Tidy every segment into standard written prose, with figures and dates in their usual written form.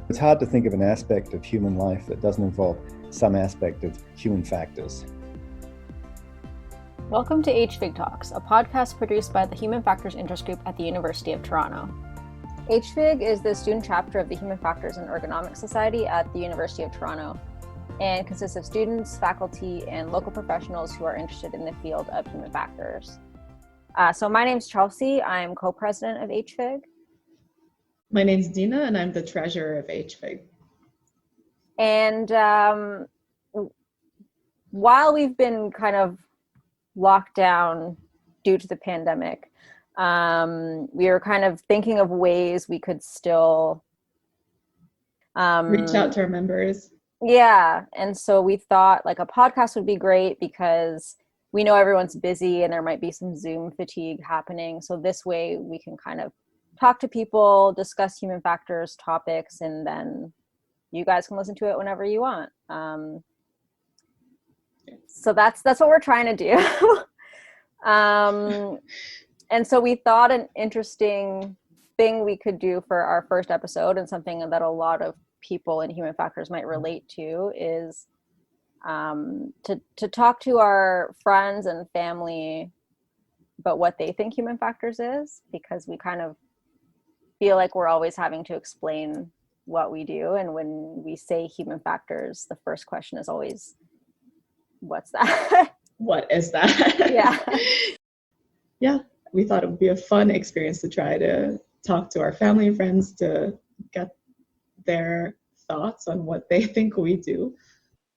It's hard to think of an aspect of human life that doesn't involve some aspect of human factors. Welcome to HFIG Talks, a podcast produced by the Human Factors Interest Group at the University of Toronto. HFIG is the student chapter of the Human Factors and Ergonomics Society at the University of Toronto and consists of students, faculty, and local professionals who are interested in the field of human factors. So my name's Chelsea. I'm co-president of HFIG. My name's Dina, and I'm the treasurer of HFIG. And while we've been kind of locked down due to the pandemic, we were kind of thinking of ways we could still reach out to our members. Yeah. And so we thought like a podcast would be great because we know everyone's busy and there might be some Zoom fatigue happening. So this way we can kind of talk to people, discuss human factors topics, and then you guys can listen to it whenever you want. So that's what we're trying to do. And so we thought an interesting thing we could do for our first episode, and something that a lot of people in human factors might relate to, is to talk to our friends and family about what they think human factors is, because we kind of feel like we're always having to explain what we do. And when we say human factors, the first question is always, what's that? What is that? Yeah. Yeah, we thought it would be a fun experience to try to talk to our family and friends to get their thoughts on what they think we do.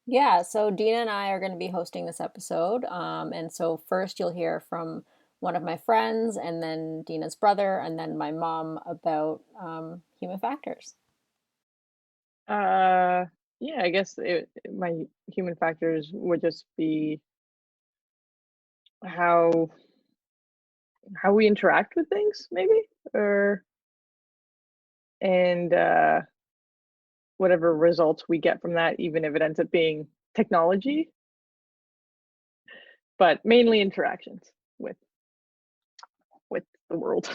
Yeah, so Dina and I are going to be hosting this episode. And so first you'll hear from one of my friends, and then Dina's brother, and then my mom about human factors. Yeah, I guess my human factors would just be how we interact with things, maybe, and whatever results we get from that, even if it ends up being technology, but mainly interactions with the world.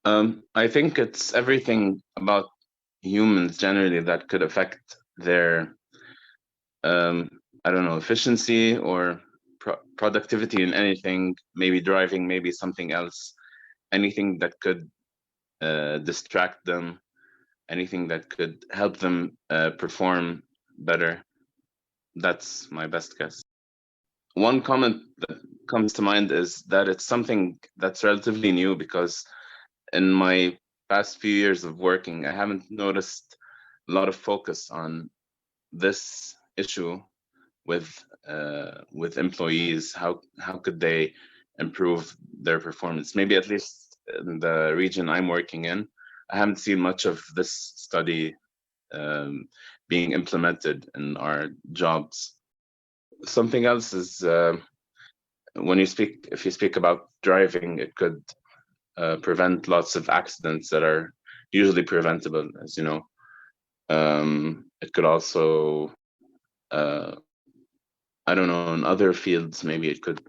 I think it's everything about humans generally that could affect their efficiency or productivity in anything, maybe driving, maybe something else, anything that could distract them, anything that could help them perform better. That's my best guess. One comment that comes to mind is that it's something that's relatively new, because in my past few years of working, I haven't noticed a lot of focus on this issue with employees. How could they improve their performance? Maybe at least in the region I'm working in, I haven't seen much of this study being implemented in our jobs. Something else is if you speak about driving, it could prevent lots of accidents that are usually preventable, as you know. It could also, in other fields, maybe it could,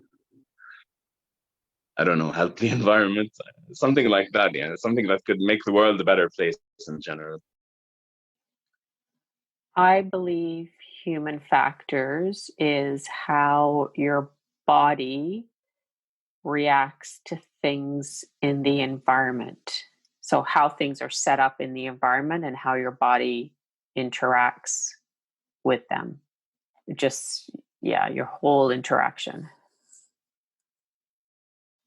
help the environment, something like that. Yeah, something that could make the world a better place in general. I believe human factors is how your body reacts to things in the environment. So how things are set up in the environment and how your body interacts with them. Your whole interaction.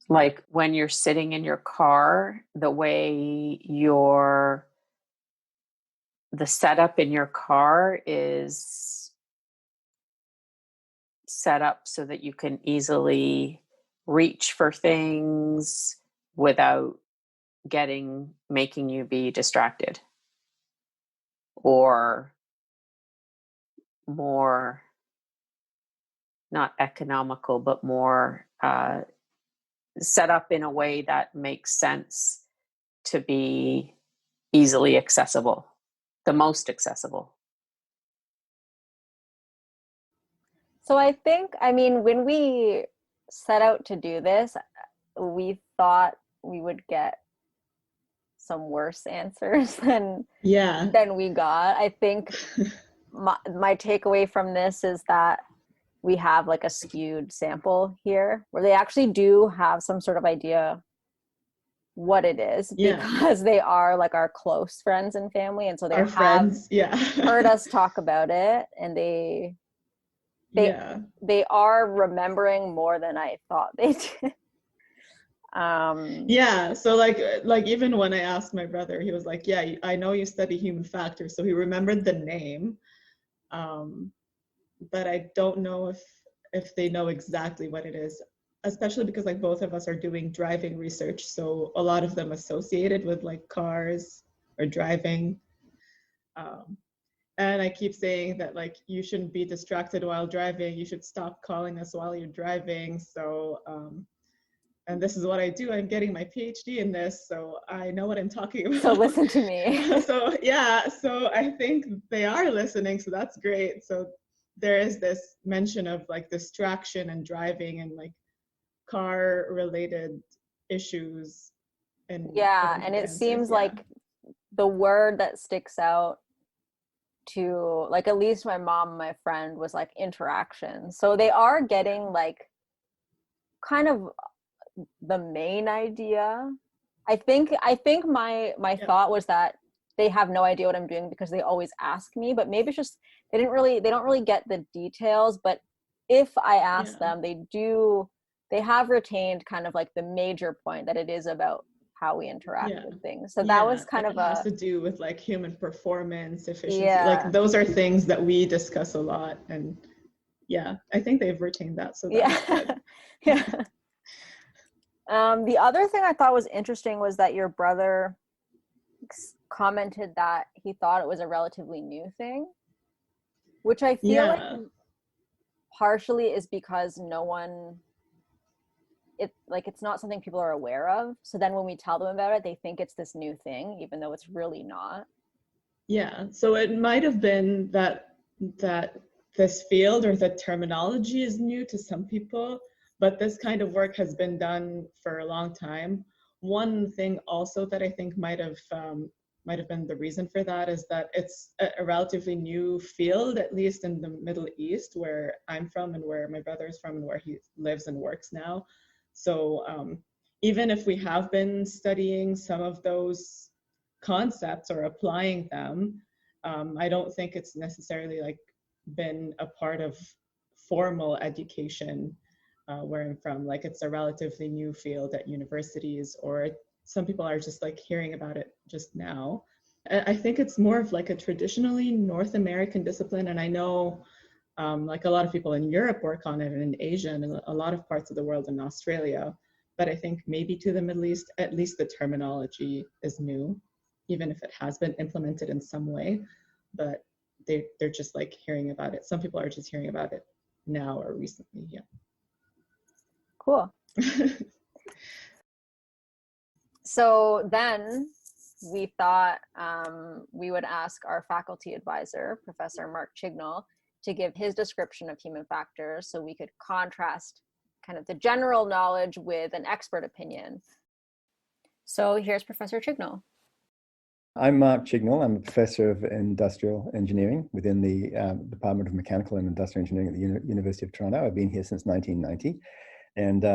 Like when you're sitting in your car, the way the setup in your car is set up so that you can easily reach for things without making you be distracted, or more not economical, but more set up in a way that makes sense to be easily accessible, the most accessible. So I think, when we set out to do this, we thought we would get some worse answers than Yeah. we got. I think my takeaway from this is that we have like a skewed sample here where they actually do have some sort of idea what it is, because they are like our close friends and family, and so they heard us talk about it, and they are remembering more than I thought they did. So like even when I asked my brother, he was like, yeah, I know you study human factors, so he remembered the name, but I don't know if they know exactly what it is, especially because like both of us are doing driving research, so a lot of them associated with like cars or driving. And I keep saying that like you shouldn't be distracted while driving, you should stop calling us while you're driving. So and this is what I do. I'm getting my PhD in this, so I know what I'm talking about. So listen to me. So I think they are listening, so that's great. So there is this mention of like distraction and driving and like car related issues. And it seems like the word that sticks out to like at least my mom, my friend, was like interaction. So they are getting like kind of the main idea. I think my thought was that they have no idea what I'm doing because they always ask me, but maybe it's just they don't really get the details. But if I ask them, they have retained kind of like the major point that it is about how we interact with things. So that was kind of has to do with like human performance, efficiency. Like those are things that we discuss a lot, and I think they've retained that. So that's good. The other thing I thought was interesting was that your brother commented that he thought it was a relatively new thing, which I feel like partially is because it's not something people are aware of. So then when we tell them about it, they think it's this new thing, even though it's really not. Yeah. So it might have been that this field or the terminology is new to some people, but this kind of work has been done for a long time. One thing also that I think might have been the reason for that is that it's a relatively new field, at least in the Middle East, where I'm from and where my brother is from and where he lives and works now. So even if we have been studying some of those concepts or applying them, I don't think it's necessarily like been a part of formal education where I'm from. Like it's a relatively new field at universities, or some people are just like hearing about it just now. I think it's more of like a traditionally North American discipline, and I know like a lot of people in Europe work on it, and in Asia, and in a lot of parts of the world, in Australia. But I think maybe to the Middle East, at least the terminology is new, even if it has been implemented in some way. But they're just like hearing about it. Some people are just hearing about it now or recently. Yeah. Cool. So then we thought we would ask our faculty advisor, Professor Mark Chignell, to give his description of human factors so we could contrast kind of the general knowledge with an expert opinion. So here's Professor Chignell. I'm Mark Chignell. I'm a professor of industrial engineering within the Department of Mechanical and Industrial Engineering at the University of Toronto. I've been here since 1990. And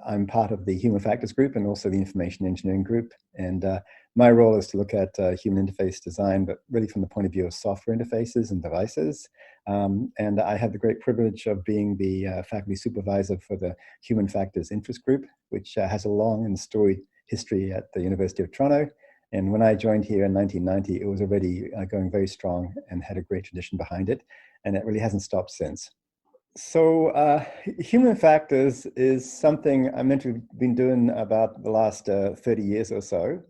I'm part of the Human Factors Group and also the Information Engineering Group. And my role is to look at human interface design, but really from the point of view of software interfaces and devices. And I have the great privilege of being the faculty supervisor for the Human Factors Interest Group, which has a long and storied history at the University of Toronto. And when I joined here in 1990, it was already going very strong and had a great tradition behind it. And it really hasn't stopped since. So human factors is something I'm meant to have been doing about the last 30 years or so.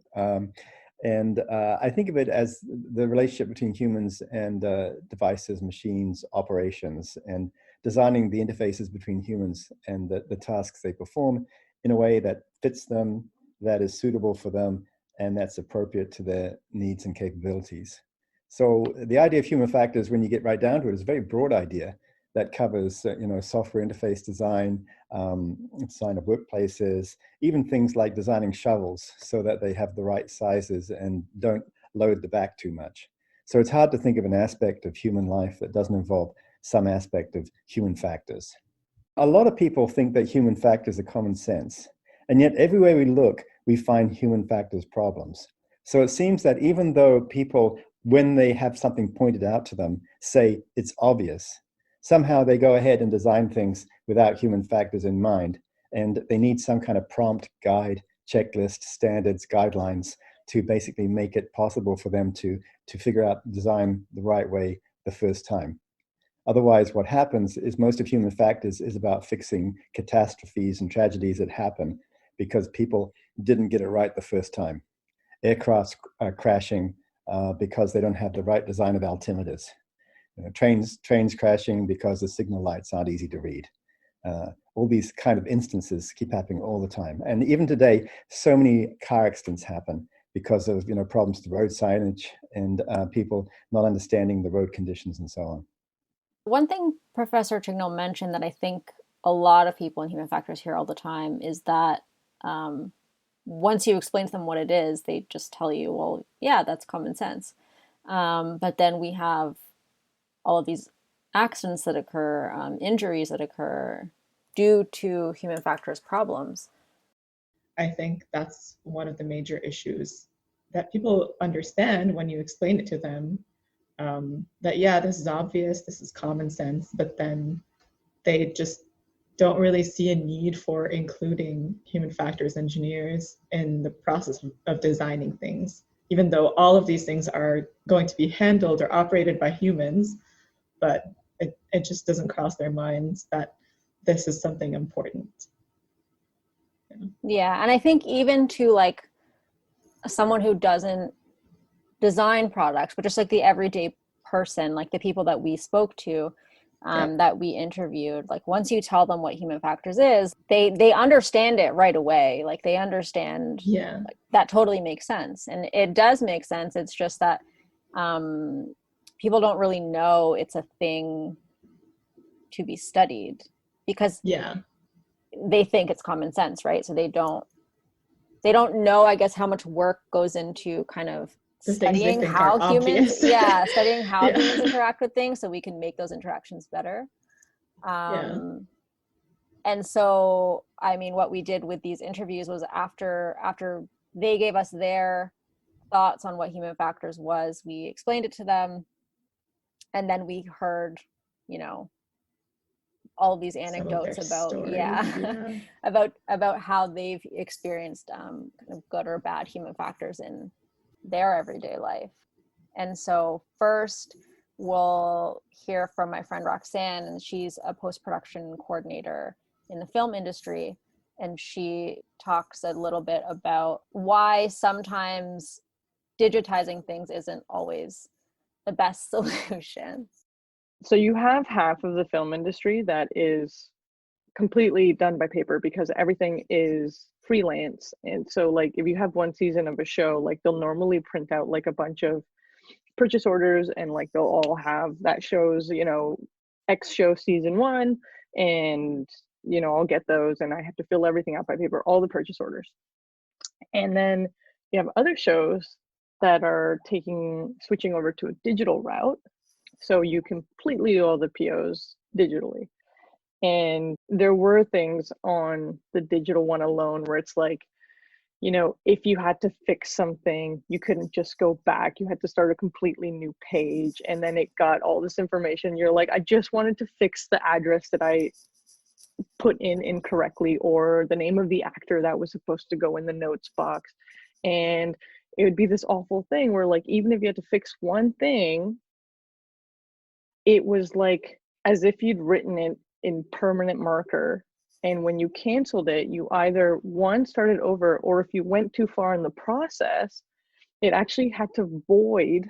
And I think of it as the relationship between humans and devices, machines, operations, and designing the interfaces between humans and the tasks they perform in a way that fits them, that is suitable for them, and that's appropriate to their needs and capabilities. So the idea of human factors, when you get right down to it, is a very broad idea. that covers, software interface design, design of workplaces, even things like designing shovels so that they have the right sizes and don't load the back too much. So it's hard to think of an aspect of human life that doesn't involve some aspect of human factors. A lot of people think that human factors are common sense, and yet everywhere we look, we find human factors problems. So it seems that even though people, when they have something pointed out to them, say it's obvious, somehow they go ahead and design things without human factors in mind, and they need some kind of prompt, guide, checklist, standards, guidelines to basically make it possible for them to figure out design the right way the first time. Otherwise, what happens is most of human factors is about fixing catastrophes and tragedies that happen because people didn't get it right the first time. Aircrafts crashing because they don't have the right design of altimeters. Trains crashing because the signal lights aren't easy to read. All these kind of instances keep happening all the time. And even today, so many car accidents happen because of problems with road signage and people not understanding the road conditions and so on. One thing Professor Chignell mentioned that I think a lot of people in human factors hear all the time is that once you explain to them what it is, they just tell you, well, yeah, that's common sense. But then we have all of these accidents that occur, injuries that occur due to human factors problems. I think that's one of the major issues that people understand when you explain it to them, that, yeah, this is obvious, this is common sense, but then they just don't really see a need for including human factors engineers in the process of designing things, even though all of these things are going to be handled or operated by humans, but it just doesn't cross their minds that this is something important. Yeah, and I think even to like someone who doesn't design products, but just like the everyday person, like the people that we spoke to, that we interviewed, like once you tell them what human factors is, they understand it right away. Like they understand, like, that totally makes sense. And it does make sense. It's just that people don't really know it's a thing to be studied because they think it's common sense, right? So they don't know, I guess, how much work goes into kind of studying how humans studying how humans interact with things so we can make those interactions better. And so, I mean, what we did with these interviews was after they gave us their thoughts on what human factors was, we explained it to them, and then we heard, all of these anecdotes about about how they've experienced kind of good or bad human factors in their everyday life. And so first we'll hear from my friend Roxanne, and she's a post-production coordinator in the film industry, and she talks a little bit about why sometimes digitizing things isn't always the best solution. So you have half of the film industry that is completely done by paper because everything is freelance. And so like if you have one season of a show, like they'll normally print out like a bunch of purchase orders, and like they'll all have that shows, X show season 1, and I'll get those and I have to fill everything out by paper, all the purchase orders. And then you have other shows that are switching over to a digital route. So you completely do all the POs digitally. And there were things on the digital one alone where it's like, if you had to fix something, you couldn't just go back. You had to start a completely new page. And then it got all this information. You're like, I just wanted to fix the address that I put in incorrectly, or the name of the actor that was supposed to go in the notes box. And it would be this awful thing where like, even if you had to fix one thing, it was like as if you'd written it in permanent marker. And when you canceled it, you either started over, or if you went too far in the process, it actually had to void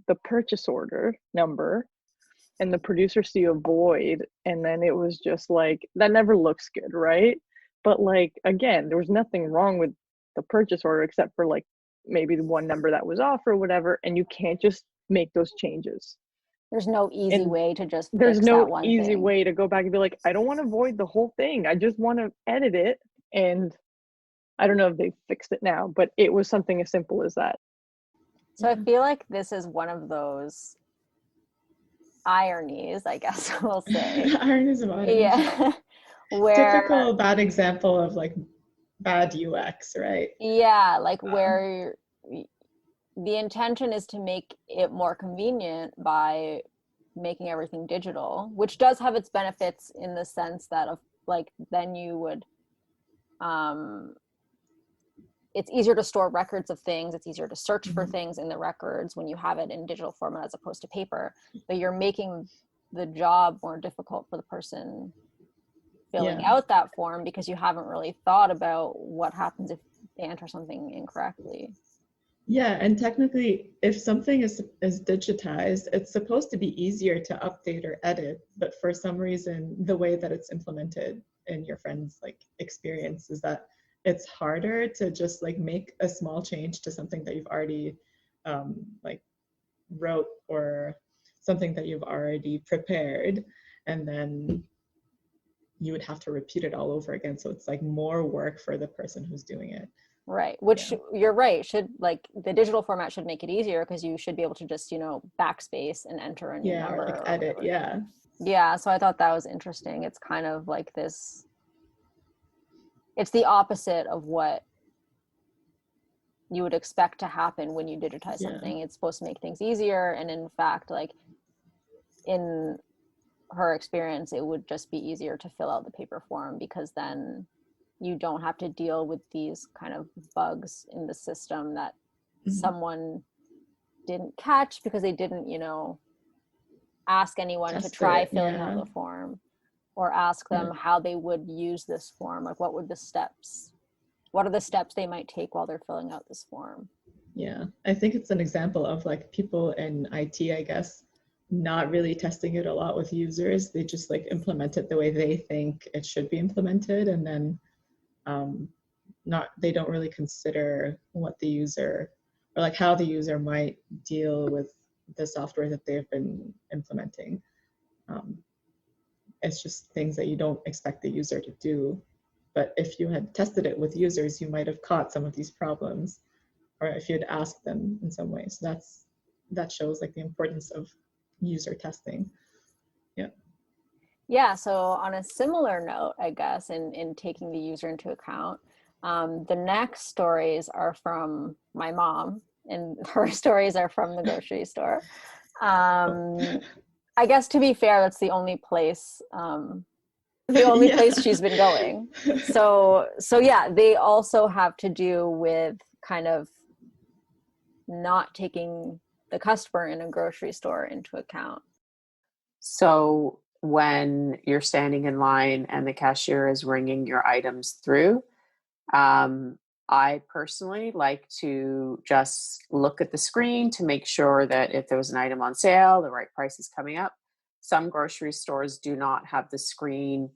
the purchase order number and the producer see a void. And then it was just like, that never looks good, right? But like, again, there was nothing wrong with the purchase order except for like maybe the one number that was off or whatever. And you can't just make those changes. There's no easy And way to just there's fix that no one easy thing. way to go back and be like, I don't want to void the whole thing. I just want to edit it. And I don't know if they fixed it now, but it was something as simple as that. So I feel like this is one of those ironies, I guess we'll say. Ironies of automation. Yeah. Where Typical bad example of like bad UX, right? yeah, like where the intention is to make it more convenient by making everything digital, which does have its benefits in the sense that of like then you would it's easier to store records of things, it's easier to search for things in the records when you have it in digital format as opposed to paper, but you're making the job more difficult for the person filling out that form because you haven't really thought about what happens if they enter something incorrectly. Yeah, and technically, if something is digitized, it's supposed to be easier to update or edit, but for some reason, the way that it's implemented in your friend's like experience is that it's harder to just like make a small change to something that you've already like wrote or something that you've already prepared, and then you would have to repeat it all over again. So it's like more work for the person who's doing it. Right, which you're right, should like the digital format should make it easier because you should be able to just, you know, backspace and enter a new number or like edit, yeah. So I thought that was interesting. It's kind of like this, it's the opposite of what you would expect to happen when you digitize something. It's supposed to make things easier, and in fact, like in her experience, it would just be easier to fill out the paper form because then you don't have to deal with these kind of bugs in the system that someone didn't catch because they didn't, you know, ask anyone to try filling out the form or ask them how they would use this form. Like what are the steps they might take while they're filling out this form? Yeah, I think it's an example of like people in IT, I guess, not really testing it a lot with users. They just like implement it the way they think it should be implemented, and then they don't really consider what the user or like how the user might deal with the software that they've been implementing. It's just things that you don't expect the user to do. But if you had tested it with users, you might have caught some of these problems, or if you had asked them in some way. So that shows like the importance of user testing. Yeah, so on a similar note, I guess, in taking the user into account, the next stories are from my mom, and her stories are from the grocery store. I guess to be fair, that's the only place place she's been going. So yeah, they also have to do with kind of not taking the customer in a grocery store into account. So when you're standing in line and the cashier is ringing your items through, I personally like to just look at the screen to make sure that if there was an item on sale, the right price is coming up. Some grocery stores do not have the screen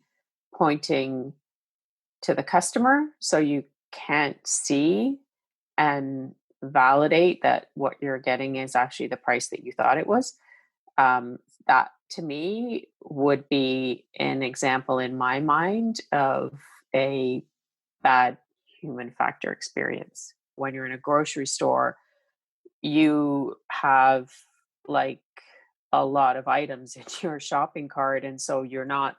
pointing to the customer, so you can't see and validate that what you're getting is actually the price that you thought it was. That to me would be an example in my mind of a bad human factor experience. When you're in a grocery store, you have like a lot of items in your shopping cart, and so you're not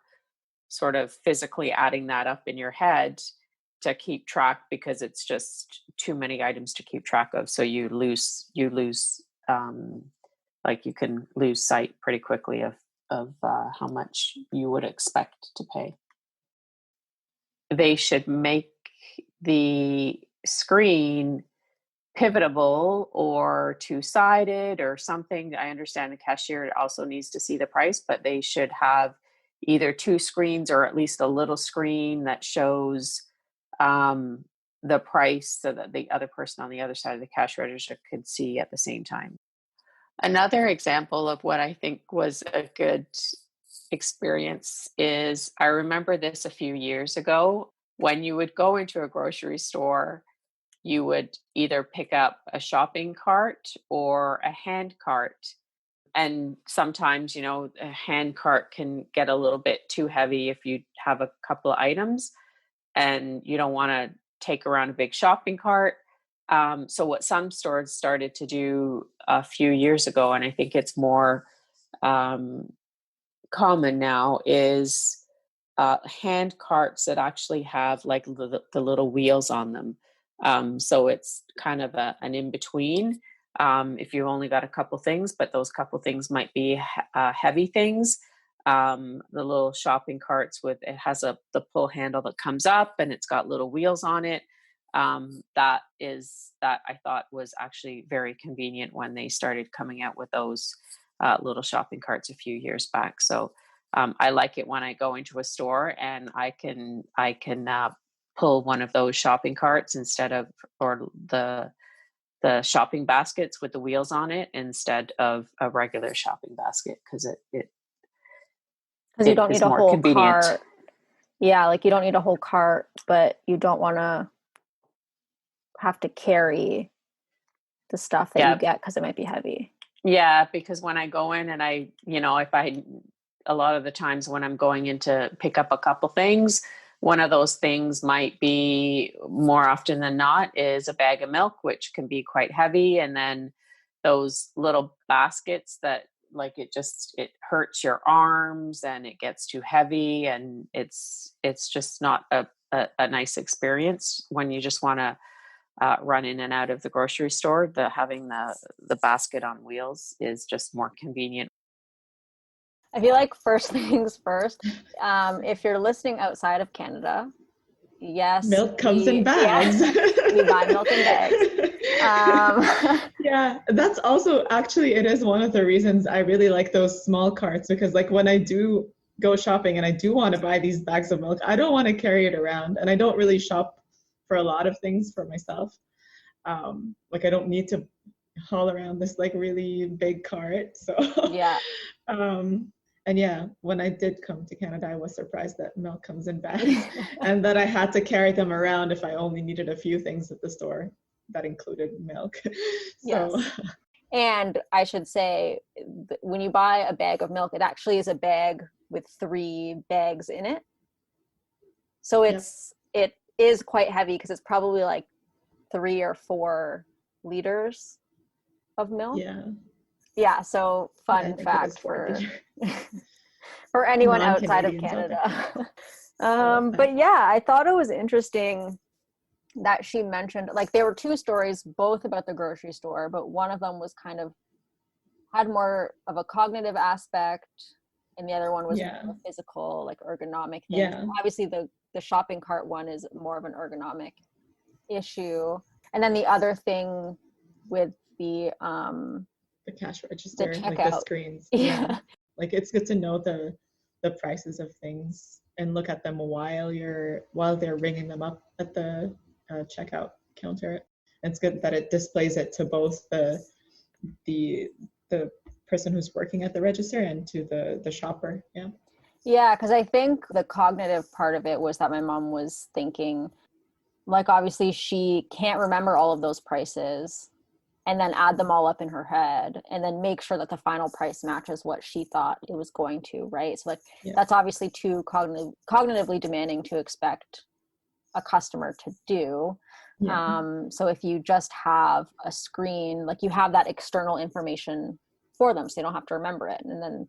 sort of physically adding that up in your head to keep track because it's just too many items to keep track of. So you lose like you can lose sight pretty quickly of how much you would expect to pay. They should make the screen pivotable or two-sided or something. I understand the cashier also needs to see the price, but they should have either two screens or at least a little screen that shows the price so that the other person on the other side of the cash register could see at the same time. Another example of what I think was a good experience is, I remember this a few years ago, when you would go into a grocery store, you would either pick up a shopping cart or a hand cart. And sometimes, you know, a hand cart can get a little bit too heavy if you have a couple of items and you don't want to take around a big shopping cart. So what some stores started to do a few years ago, and I think it's more common now, is hand carts that actually have like the little wheels on them. So it's kind of an in-between. If you've only got a couple things, but those couple things might be heavy things. The little shopping carts it has the pull handle that comes up and it's got little wheels on it. That I thought was actually very convenient when they started coming out with those little shopping carts a few years back. So I like it when I go into a store and I can pull one of those shopping carts or the shopping baskets with the wheels on it instead of a regular shopping basket, because you don't need a whole convenient. cart. Yeah, like you don't need a whole cart, but you don't want to have to carry the stuff that you get because it might be heavy. Yeah, because when I go in and a lot of the times when I'm going in to pick up a couple things, one of those things might be, more often than not, is a bag of milk, which can be quite heavy. And then those little baskets that it hurts your arms and it gets too heavy, and it's just not a nice experience when you just want to run in and out of the grocery store. Having the basket on wheels is just more convenient. I feel like first things first, if you're listening outside of Canada, yes. Milk comes in bags. Yeah, we buy milk in bags. Yeah, that's also, actually, it is one of the reasons I really like those small carts, because like when I do go shopping and I do want to buy these bags of milk, I don't want to carry it around, and I don't really shop for a lot of things for myself. Like I don't need to haul around this like really big cart. So yeah. And yeah, when I did come to Canada, I was surprised that milk comes in bags and that I had to carry them around if I only needed a few things at the store. That included milk. So. Yes. And I should say, when you buy a bag of milk, it actually is a bag with 3 bags in it. So it is quite heavy, because it's probably like 3 or 4 liters of milk. Yeah, so fun fact for anyone outside of Canada. But yeah, I thought it was interesting that she mentioned, like, there were 2 stories, both about the grocery store, but one of them was had more of a cognitive aspect, and the other one was more physical, like ergonomic thing. Yeah. Obviously the shopping cart one is more of an ergonomic issue. And then the other thing with the cash register, the like the screens. Yeah. Like it's good to know the prices of things and look at them while they're ringing them up at the checkout counter. And it's good that it displays it to both the person who's working at the register and to the shopper. Yeah, because I think the cognitive part of it was that my mom was thinking, like, obviously she can't remember all of those prices and then add them all up in her head and then make sure that the final price matches what she thought it was going to, right? So like that's obviously too cognitively demanding to expect a customer to do. So if you just have a screen, like you have that external information for them, so they don't have to remember it, and then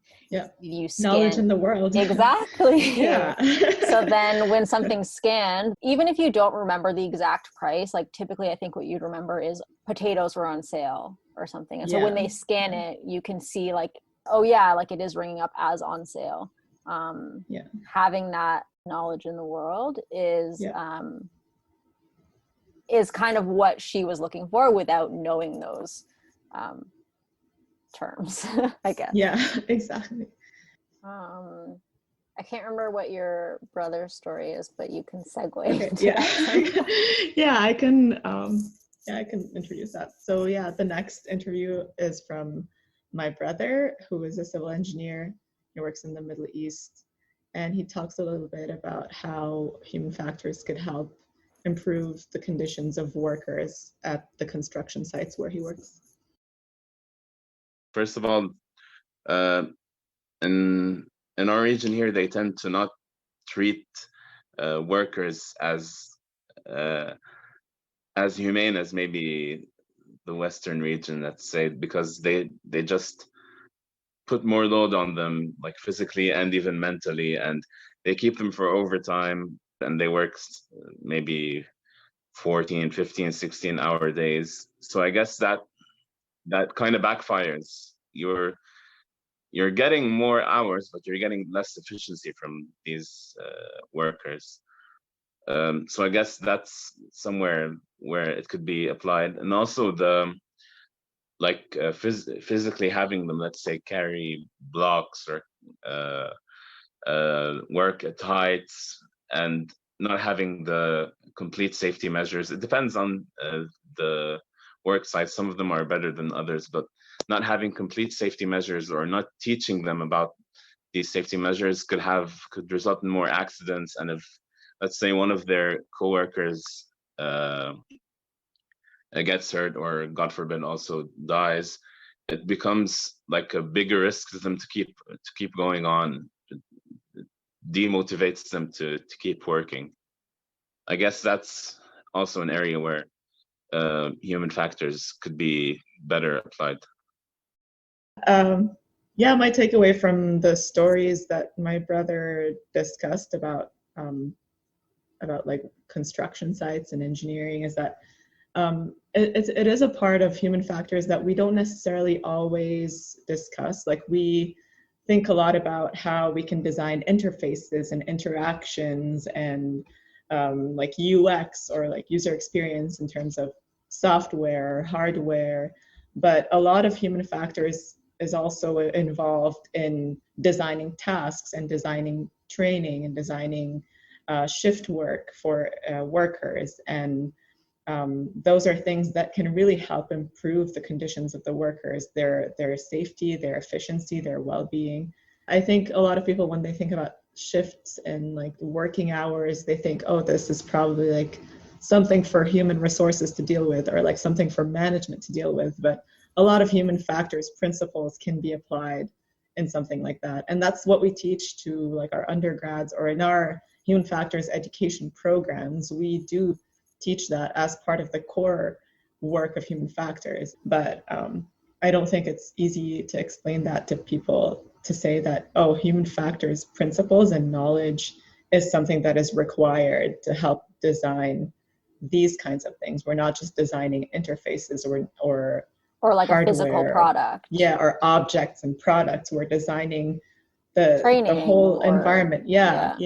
you scan knowledge in the world. Exactly. So then when something's scanned, even if you don't remember the exact price, like typically I think what you'd remember is potatoes were on sale or something, and so when they scan it, you can see like, oh yeah, like it is ringing up as on sale. Having that knowledge in the world is kind of what she was looking for without knowing those terms, I guess. Yeah, exactly. I can't remember what your brother's story is, but you can segue. Okay, I can introduce that. So the next interview is from my brother, who is a civil engineer. He works in the Middle East, and he talks a little bit about how human factors could help improve the conditions of workers at the construction sites where he works. First of all, In our region here, they tend to not treat workers as humane as maybe the Western region, let's say, because they just put more load on them, like physically and even mentally, and they keep them for overtime, and they work maybe 14, 15, 16-hour days. So I guess that kind of backfires. You're getting more hours, but you're getting less efficiency from these workers. So I guess that's somewhere where it could be applied. And also physically having them, let's say, carry blocks or work at heights, and not having the complete safety measures. It depends on the work site. Some of them are better than others, but not having complete safety measures or not teaching them about these safety measures could result in more accidents. And if, let's say, one of their coworkers gets hurt, or God forbid also dies, it becomes like a bigger risk to them to keep going on. It demotivates them to keep working. I guess that's also an area where human factors could be better applied. Yeah, my takeaway from the stories that my brother discussed about like construction sites and engineering is that it is a part of human factors that we don't necessarily always discuss. Like, we think a lot about how we can design interfaces and interactions and like UX, or like user experience in terms of software, hardware, but a lot of human factors is also involved in designing tasks and designing training and designing shift work for workers. And those are things that can really help improve the conditions of the workers, their safety, their efficiency, their well-being. I think a lot of people, when they think about shifts and like working hours, they think, oh, this is probably like something for human resources to deal with, or like something for management to deal with. But a lot of human factors principles can be applied in something like that. And that's what we teach to like our undergrads, or in our human factors education programs. We do teach that as part of the core work of human factors. But I don't think it's easy to explain that to people, to say that, oh, human factors principles and knowledge is something that is required to help design these kinds of things. We're not just designing interfaces or like hardware, a physical product. Yeah, or objects and products. We're designing the whole or, environment. Yeah.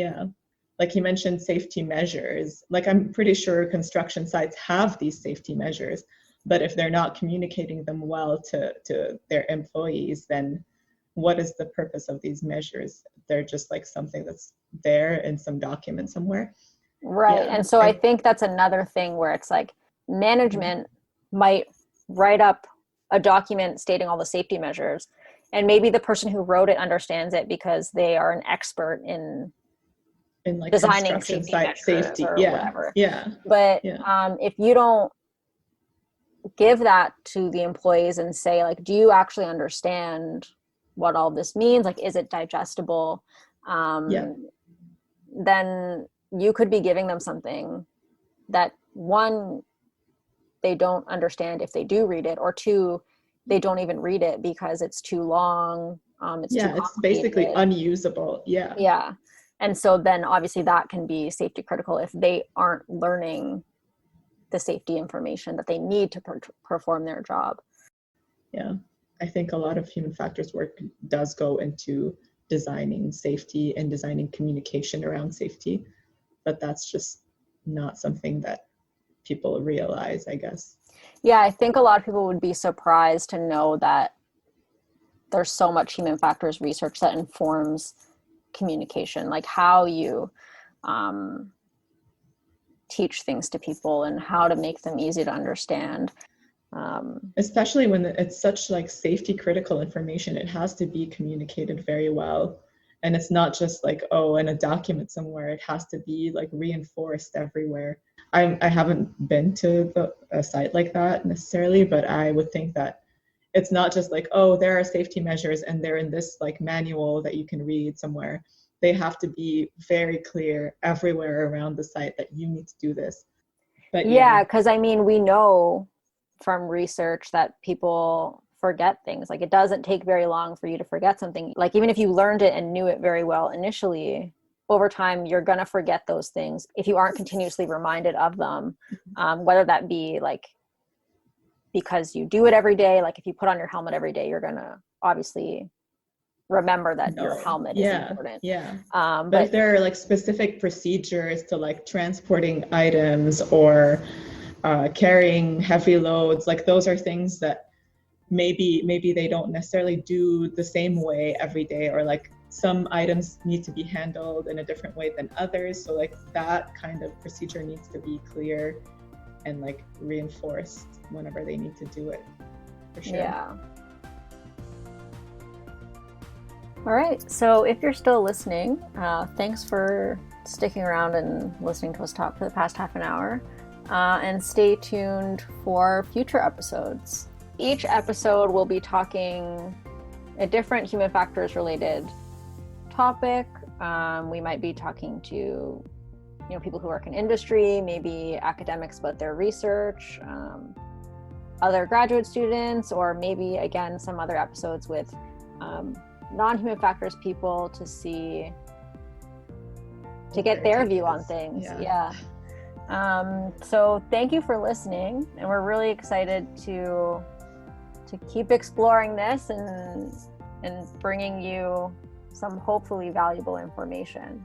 Like you mentioned, safety measures. Like, I'm pretty sure construction sites have these safety measures, but if they're not communicating them well to their employees, then what is the purpose of these measures? They're just like something that's there in some document somewhere. Right. Yeah. And so I think that's another thing where it's like management might write up a document stating all the safety measures, and maybe the person who wrote it understands it because they are an expert in like designing safety or whatever. Yeah. But if you don't give that to the employees and say, like, do you actually understand what all this means? Like, is it digestible? Then you could be giving them something that, one, they don't understand if they do read it, or two, they don't even read it because it's too long. It's basically unusable. Yeah. And so then obviously that can be safety critical if they aren't learning the safety information that they need to perform their job. Yeah, I think a lot of human factors work does go into designing safety and designing communication around safety, but that's just not something that people realize, I guess. Yeah, I think a lot of people would be surprised to know that there's so much human factors research that informs communication, like how you teach things to people and how to make them easy to understand. Especially when it's such like safety critical information, it has to be communicated very well. And it's not just like, oh, in a document somewhere, it has to be like reinforced everywhere. I haven't been to a site like that necessarily, but I would think that it's not just like, oh, there are safety measures and they're in this like manual that you can read somewhere. They have to be very clear everywhere around the site that you need to do this. But yeah, because I mean, we know from research that people forget things. Like, it doesn't take very long for you to forget something. Like, even if you learned it and knew it very well initially, over time you're going to forget those things if you aren't continuously reminded of them, whether that be like because you do it every day. Like, if you put on your helmet every day, you're going to obviously remember that your helmet is important. But if there are like specific procedures to like transporting items or carrying heavy loads, like those are things that maybe they don't necessarily do the same way every day, or like some items need to be handled in a different way than others. So like that kind of procedure needs to be clear and like reinforced whenever they need to do it, for sure. Yeah. All right, so if you're still listening, thanks for sticking around and listening to us talk for the past half an hour, and stay tuned for future episodes. Each episode will be talking a different human factors related topic. We might be talking to people who work in industry, maybe academics about their research, other graduate students, or maybe again some other episodes with non-human factors people to get their view on things. So thank you for listening, and we're really excited to keep exploring this and bringing you some hopefully valuable information.